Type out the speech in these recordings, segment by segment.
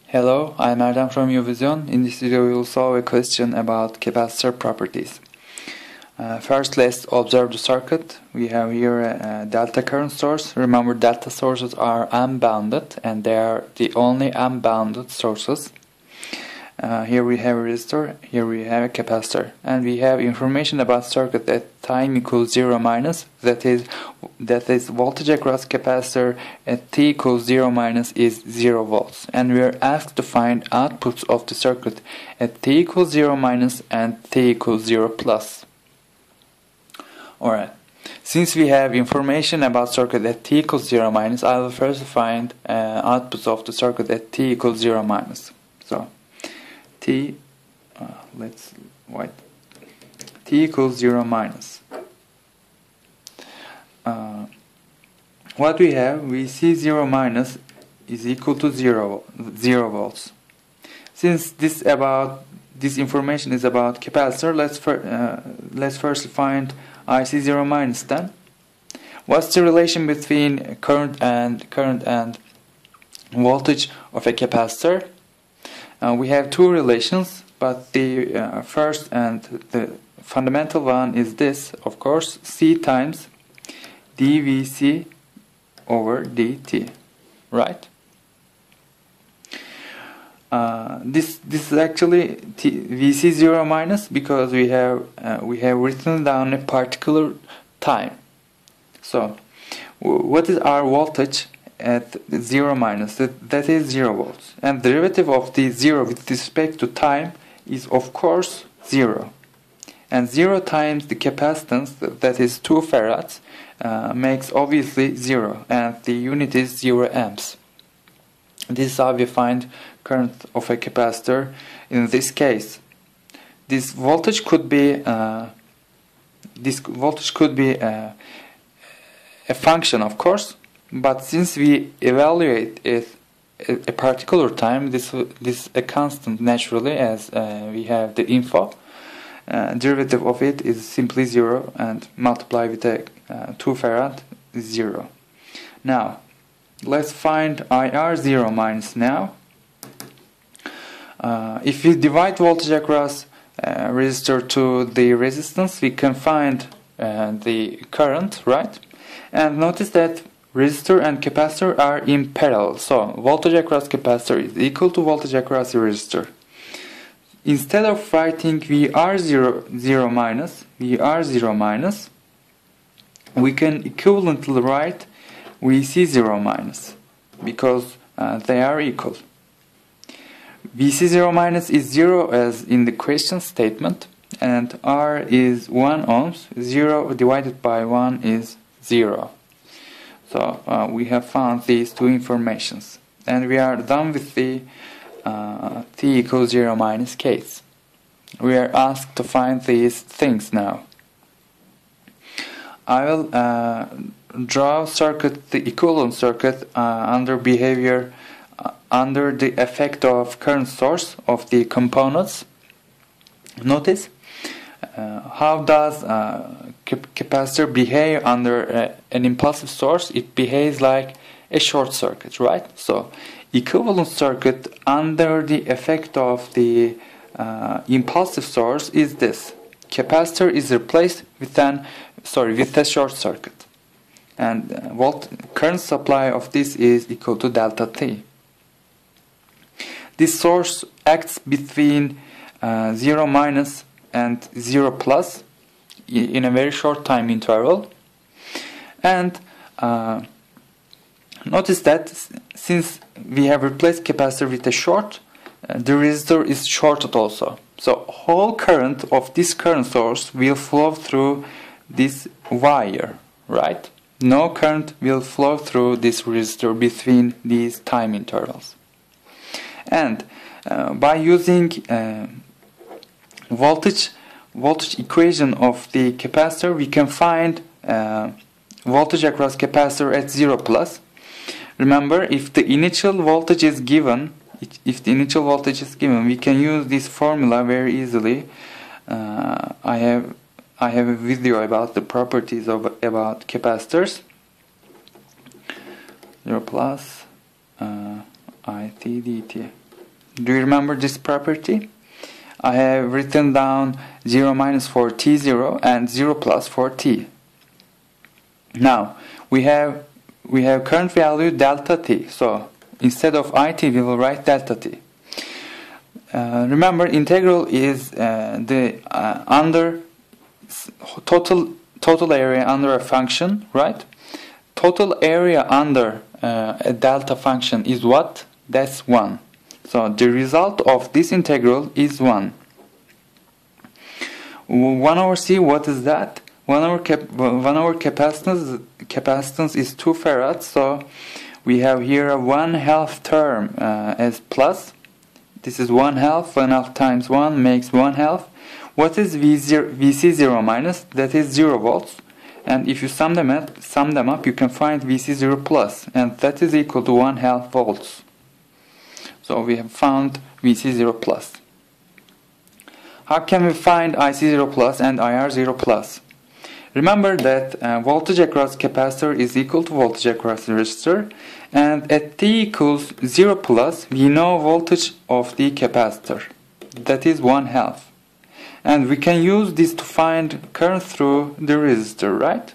Hello, I'm Erdem from UVision. In this video we will solve a question about capacitor properties. First, let's observe the circuit. We have here a delta current source. Remember, delta sources are unbounded and they are the only unbounded sources. Here we have a resistor, here we have a capacitor, and we have information about circuit at time equals 0 minus, that is voltage across capacitor at t equals 0 minus is 0 volts, and we are asked to find outputs of the circuit at t equals 0 minus and t equals 0 plus. Alright, since we have information about circuit at t equals 0 minus, I will first find outputs of the circuit at t equals 0 minus. So t equals 0 minus. What we have, we see 0 minus is equal to 0 volts. Since this information is about capacitor, let's first find IC 0 minus. Then what's the relation between current and voltage of a capacitor? We have two relations, but the first and the fundamental one is this, of course, C times dVc over dt, right? This is actually Vc 0 minus because we have written down a particular time. So what is our voltage at 0 minus? That is 0 volts, and the derivative of the 0 with respect to time is of course 0, and 0 times the capacitance, that is 2 farads, makes obviously 0, and the unit is 0 amps. This is how we find current of a capacitor. In this case, this voltage could be a function, of course, but since we evaluate it at a particular time, this is a constant naturally, as we have the info. Derivative of it is simply 0, and multiply with a 2 farad is 0. Now let's find IR 0 minus. Now if we divide voltage across resistor to the resistance, we can find the current, right? And notice that resistor and capacitor are in parallel, so voltage across capacitor is equal to voltage across the resistor. Instead of writing VR 0 minus, we can equivalently write Vc 0 minus, because they are equal. Vc 0 minus is 0 as in the question statement, and R is 1 ohms. 0 divided by 1 is 0. So we have found these two informations, and we are done with the t equals 0 minus case. We are asked to find these things now. I will draw circuit, the equivalent circuit, under behavior, under the effect of current source of the components. Notice how does capacitor behave under an impulsive source? It behaves like a short circuit, right? So equivalent circuit under the effect of the impulsive source is this: capacitor is replaced with a short circuit, and current supply of this is equal to delta T. This source acts between 0 minus and 0 plus in a very short time interval, and notice that since we have replaced capacitor with a short, the resistor is shorted also. So whole current of this current source will flow through this wire, right? No current will flow through this resistor between these time intervals. And by using voltage equation of the capacitor, we can find voltage across capacitor at 0 plus. Remember, if the initial voltage is given, we can use this formula very easily. I have a video about the properties about capacitors. 0 plus IT dt. Do you remember this property? I have written down 0 minus for t0 and 0 plus for t. Now we have current value delta t. So instead of it, we will write delta t. Remember, integral is the under total area under a function, right? Total area under a delta function is what? That's 1. So the result of this integral is 1. 1 over C, what is that? 1 over capacitance is 2 farads. So we have here a 1/2 term as plus. This is 1/2. 1/2 times 1 makes 1/2. What is VC0 minus? That is 0 volts. And if you sum them up, you can find VC0 plus, and that is equal to 1/2 volts. So we have found VC0 plus. How can we find IC0 plus and IR0 plus? Remember that voltage across capacitor is equal to voltage across resistor, and at t equals 0 plus, we know voltage of the capacitor. That is 1/2. And we can use this to find current through the resistor, right?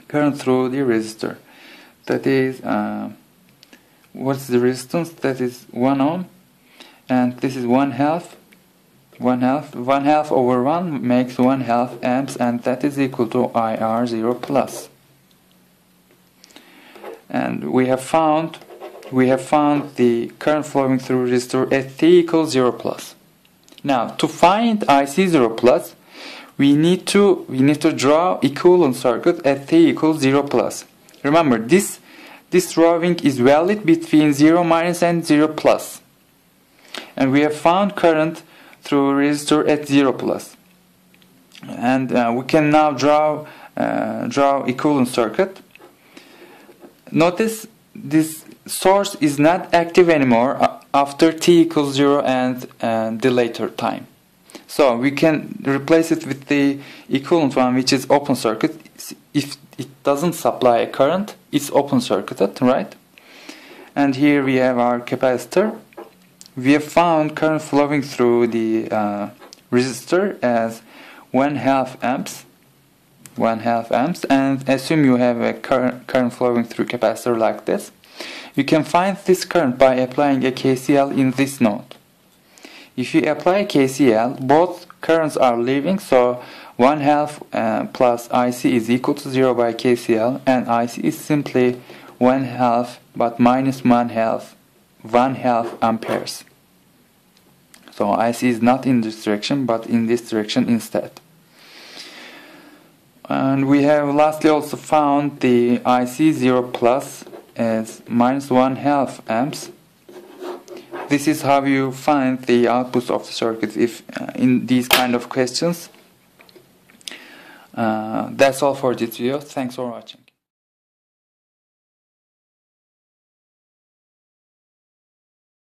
Current through the resistor. That is, what's the resistance? That is 1 ohm. And this is 1/2. 1/2 over 1 makes 1/2 amps, and that is equal to IR0 plus. And we have found the current flowing through resistor at t equals 0 plus. Now, to find IC0 plus, we need to draw equivalent circuit at t equals 0 plus. Remember, this drawing is valid between 0 minus and 0 plus. And we have found current through resistor at 0 plus. And we can now draw equivalent circuit. Notice this source is not active anymore after t equals 0 and the later time. So we can replace it with the equivalent one, which is open circuit. If it doesn't supply a current, it's open circuited, right? And here we have our capacitor. We have found current flowing through the resistor as 1/2 amps. 1/2 amps, and assume you have a current flowing through capacitor like this. You can find this current by applying a KCL in this node. If you apply a KCL, both currents are leaving, so 1/2 plus IC is equal to 0 by KCL, and IC is simply 1/2 but minus 1/2 amperes. So IC is not in this direction but in this direction instead. And we have lastly also found the IC0 plus as minus 1/2 amps. This is how you find the outputs of the circuit if in these kind of questions. That's all for this video. Thanks for watching.